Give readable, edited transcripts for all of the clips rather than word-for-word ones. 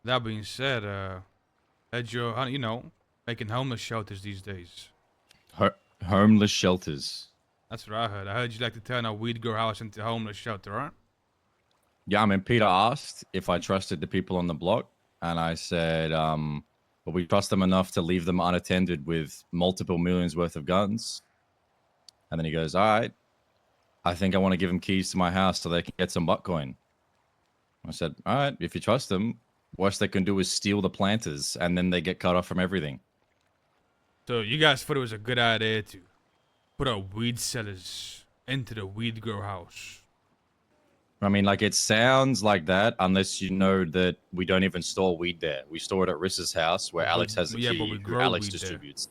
That being said, at your, making homeless shelters these days. Homeless shelters. That's what I heard. I heard you like to turn a weed grow house into a homeless shelter, right? Yeah, I mean, Peter asked if I trusted the people on the block, and I said, well, we trust them enough to leave them unattended with multiple millions worth of guns. And then he goes, all right, I think I want to give them keys to my house so they can get some Bitcoin. I said, all right, if you trust them, worst they can do is steal the planters, and then they get cut off from everything. So you guys thought it was a good idea to put our weed sellers into the weed grow house. I mean, like, it sounds like that unless you know that we don't even store weed there. We store it at Riss's house where Alex has the key, who Alex distributes.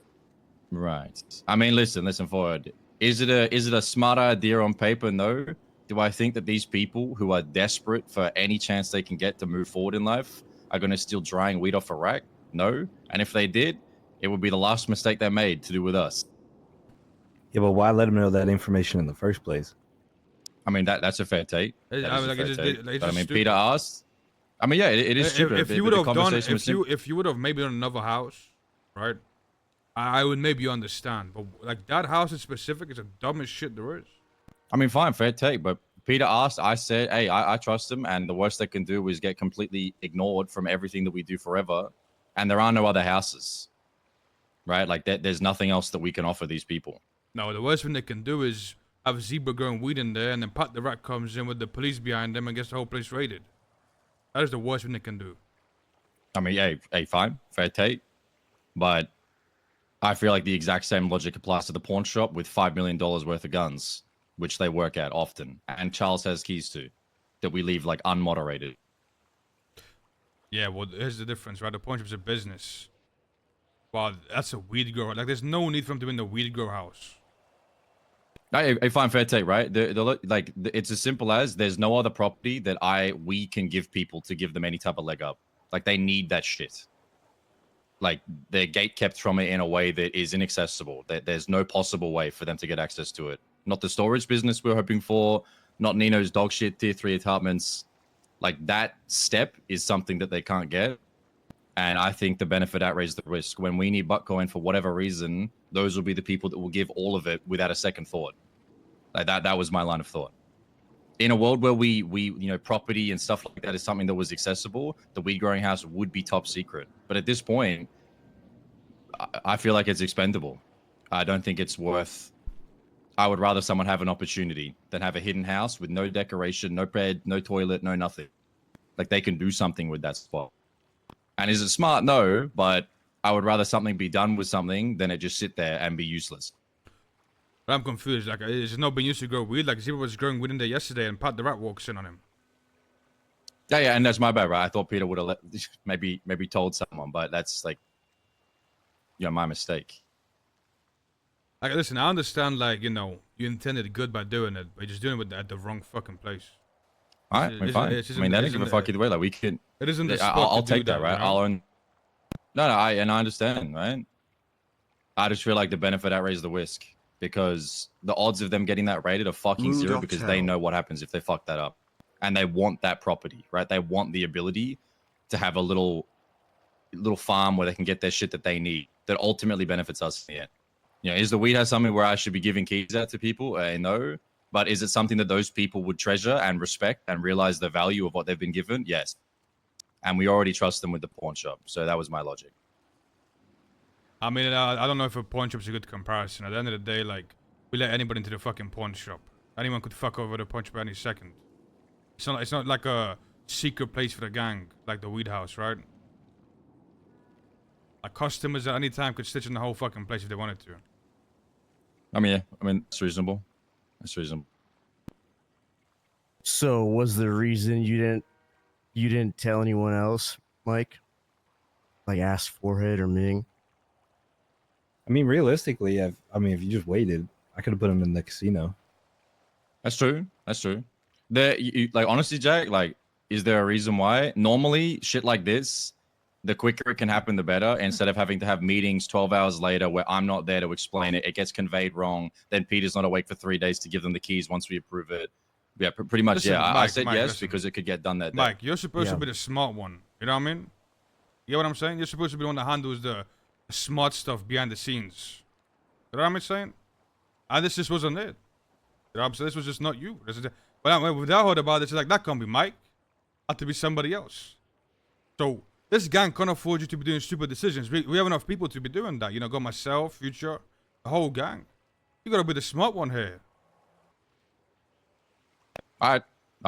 There. Right. I mean, listen forward. Is it a smart idea on paper? No. Do I think that these people who are desperate for any chance they can get to move forward in life are going to steal drying weed off a rack? No. And if they did, it would be the last mistake they made to do with us. Yeah, but why let them know that information in the first place? I mean, that's a fair take. I mean, Peter asked. I mean, yeah, it is stupid. If you would have done, if you would have maybe done another house, right? I would maybe understand, but like that house in specific is the dumbest shit there is. I mean, fine, fair take, but Peter asked. I said, hey, I trust him, and the worst they can do is get completely ignored from everything that we do forever, and there are no other houses, right? Like there's nothing else that we can offer these people. No, the worst thing they can do is have a zebra growing weed in there, and then Pat the Rat comes in with the police behind them and gets the whole place raided. That is the worst thing they can do. I mean, hey, fine, fair take, but I feel like the exact same logic applies to the pawn shop with $5 million worth of guns, which they work at often, and Charles has keys to, that we leave like unmoderated. Yeah, well, here's the difference, right? The pawn shop's a business. Well, that's a weed grow. Like, there's no need for them to be in the weed grow house. Hey, fine, fair take, right? It's as simple as there's no other property that we can give people to give them any type of leg up. Like, they need that shit. Like, they're gate kept from it in a way that is inaccessible. There's no possible way for them to get access to it. Not the storage business we're hoping for, not Nino's dog shit tier 3 apartments. Like, that step is something that they can't get. And I think the benefit outweighs the risk. When we need Bitcoin for whatever reason, those will be the people that will give all of it without a second thought. Like that was my line of thought. In a world where we property and stuff like that is something that was accessible, the weed growing house would be top secret. But at this point, I feel like it's expendable. I don't think it's worth. I would rather someone have an opportunity than have a hidden house with no decoration, no bed, no toilet, no nothing. Like, they can do something with that spot. And is it smart? No, but I would rather something be done with something than it just sit there and be useless. But I'm confused. Like, it's not been used to grow weed. Like, Zebra was growing weed in there yesterday, and Pat the Rat walks in on him. Yeah, and that's my bad, right? I thought Peter would have maybe told someone, but that's like, my mistake. Like, listen, I understand, like, you intended good by doing it, but you're just doing it at the wrong fucking place. All right, fine. I mean, that ain't gonna fuck either way. Like, we can. It isn't the spot I'll to take do that, right? I'll own. No, I understand, right? I just feel like the benefit outweighs the risk because the odds of them getting that rated are fucking zero because they know what happens if they fuck that up, and they want that property, right? They want the ability to have a little farm where they can get their shit that they need that ultimately benefits us in the end. Is the weed house something where I should be giving keys out to people? No. But is it something that those people would treasure and respect and realize the value of what they've been given? Yes. And we already trust them with the pawn shop. So that was my logic. I mean, I don't know if a pawn shop's a good comparison. At the end of the day, like, we let anybody into the fucking pawn shop. Anyone could fuck over the pawn shop any second. It's not like a secret place for the gang, like the weed house, right? Like, customers at any time could stitch in the whole fucking place if they wanted to. I mean, it's reasonable. That's reasonable. So, was the reason you didn't tell anyone else, Mike? Like, ask Forehead or Ming? I mean, realistically, if you just waited, I could have put him in the casino. That's true. Like, honestly, Jack, like, is there a reason why? Normally, shit like this, the quicker it can happen, the better. Instead of having to have meetings 12 hours later where I'm not there to explain it, it gets conveyed wrong. Then Peter's not awake for 3 days to give them the keys once we approve it. Yeah, pretty much. Listen, yeah, Mike, I said yes because it could get done that day. Mike, you're supposed to be the smart one. You know what I mean? You get what I'm saying? You're supposed to be the one that handles the smart stuff behind the scenes. You know what I'm saying? And this just wasn't it. You know what I'm saying? This was just not you. But with that heard about this, it's like, that can't be Mike. Had to be somebody else. So this gang can't afford you to be doing stupid decisions. We have enough people to be doing that. You know, got myself, Future, the whole gang. You gotta be the smart one here. I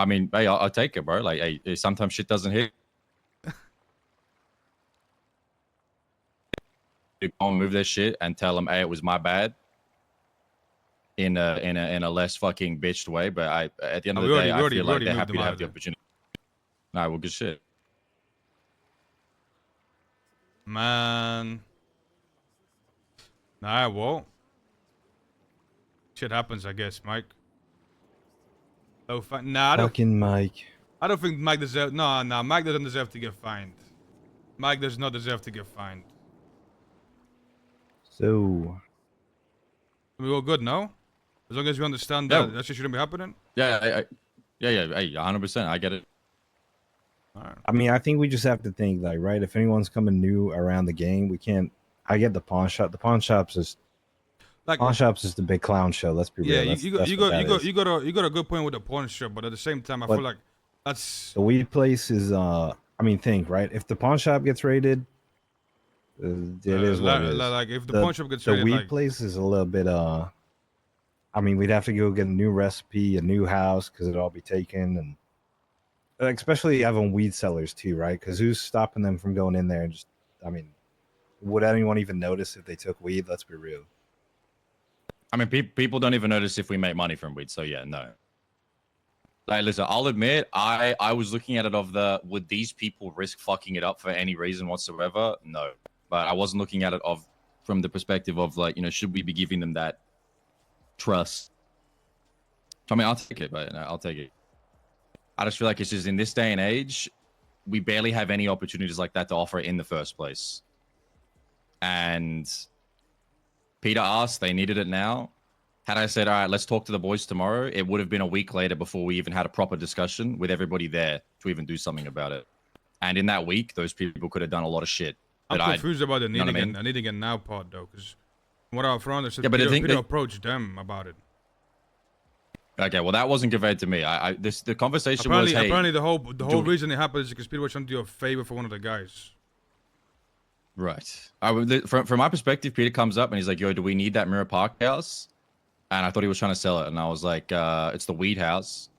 mean, hey, I'll take it, bro. Like, hey, sometimes shit doesn't hit. You go and move their shit and tell them, hey, it was my bad. In a less fucking bitched way, but at the end of the day, I feel like they're happy to have the opportunity. Nah, well, good shit. Man. Nah, well. Shit happens, I guess, Mike. Oh, nah, I don't. Fucking Mike. I don't think Mike deserves. No, Mike doesn't deserve to get fined. Mike does not deserve to get fined. So. We all good, no? As long as we understand that that shit shouldn't be happening. Yeah, yeah. Hey, 100%. I get it. All right. I mean, I think we just have to think, like, right? If anyone's coming new around the gang, we can't. I get the pawn shop. The pawn shops is. Like, pawn shops is the big clown show. Let's be real. Yeah, you got a good point with the pawn shop, but at the same time, I feel like that's the weed place is. I mean, think right. If the pawn shop gets raided, it is what it is. Like if the pawn shop gets raided, the weed place is a little bit. I mean, we'd have to go get a new recipe, a new house, because it'd all be taken, and especially having weed sellers too, right? Because who's stopping them from going in there and just? I mean, would anyone even notice if they took weed? Let's be real. I mean, people don't even notice if we make money from weed. So yeah, no. Like, listen, I'll admit, I was looking at it would these people risk fucking it up for any reason whatsoever? No, but I wasn't looking at it from the perspective of like, you know, should we be giving them that trust? I mean, I'll take it, but no, I'll take it. I just feel like it's just in this day and age, we barely have any opportunities like that to offer in the first place. And Peter asked, they needed it now. Had I said, all right, let's talk to the boys tomorrow, it would have been a week later before we even had a proper discussion with everybody there to even do something about it. And in that week, those people could have done a lot of shit. I'm confused about the needing it now part, though, because what I found is Peter approached them about it. Okay, well, that wasn't conveyed to me. The conversation was, hey, apparently the whole reason it happened is because Peter was trying to do a favor for one of the guys. Right. From my perspective, Peter comes up and he's like, yo, do we need that Mirror Park house? And I thought he was trying to sell it. And I was like, it's the weed house.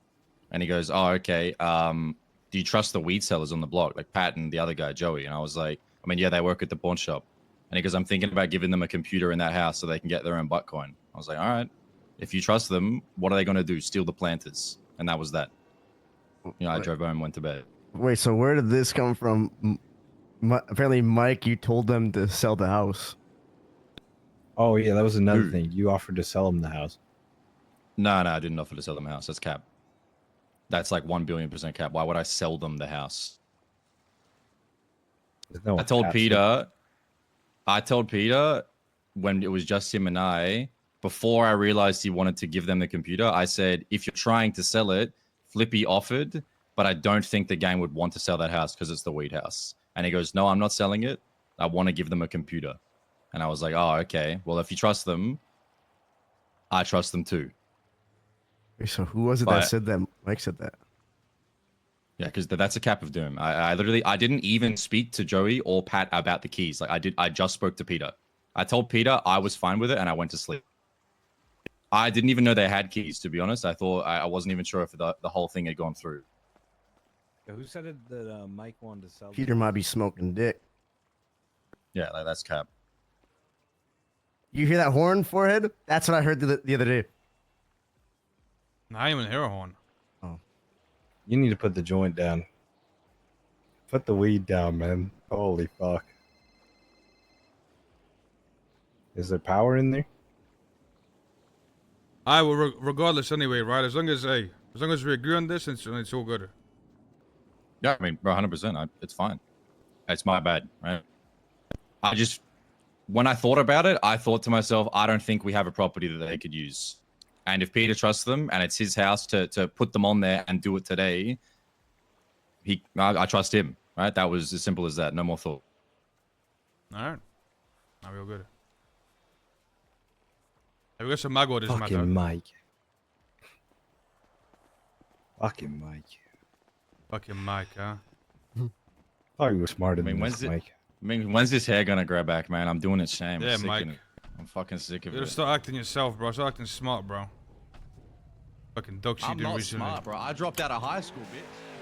And he goes, oh, okay. Do you trust the weed sellers on the block? Like Pat and the other guy, Joey. And I was like, I mean, yeah, they work at the pawn shop. And he goes, I'm thinking about giving them a computer in that house so they can get their own Bitcoin. I was like, all right. If you trust them, what are they going to do? Steal the planters. And that was that. You know, I drove home and went to bed. Wait, so where did this come from? Apparently, Mike, you told them to sell the house. Oh, yeah, that was another thing. You offered to sell them the house. No, I didn't offer to sell them the house. That's cap. That's like 1 billion% cap. Why would I sell them the house? I told Peter when it was just him and I, before I realized he wanted to give them the computer, I said, if you're trying to sell it, Flippy offered, but I don't think the gang would want to sell that house because it's the weed house. And he goes, no, I'm not selling it. I want to give them a computer. And I was like, oh, okay. Well, if you trust them, I trust them too. So who was it that said that? Mike said that. Yeah, because that's a cap of doom. I didn't even speak to Joey or Pat about the keys. Like I just spoke to Peter. I told Peter I was fine with it and I went to sleep. I didn't even know they had keys, to be honest. I thought I wasn't even sure if the whole thing had gone through. Who said it that Mike wanted to sell? Peter might be smoking dick. Yeah, like, that's cap. You hear that horn, forehead? That's what I heard the other day. I didn't even hear a horn. Oh. You need to put the joint down. Put the weed down, man. Holy fuck. Is there power in there? I will, regardless anyway, right? As long as we agree on this, it's all good. Yeah, I mean, bro, 100%. It's fine. It's my bad, right? When I thought about it, I thought to myself, I don't think we have a property that they could use. And if Peter trusts them and it's his house to put them on there and do it today, I trust him, right? That was as simple as that. No more thought. Alright. Now we all good. Have we got some mago this matter? Fucking Mike. Fucking Mike. Fucking Mike, huh? Thought you were smarter I mean, than this, Mike. when's this hair gonna grow back, man? I'm doing it shame. Yeah, I'm sick Mike. of it. I'm fucking sick of You gotta it. start acting yourself, bro. Start acting smart, bro. Fucking dog shit I'm doing not recently. smart, bro. I dropped out of high school, bitch.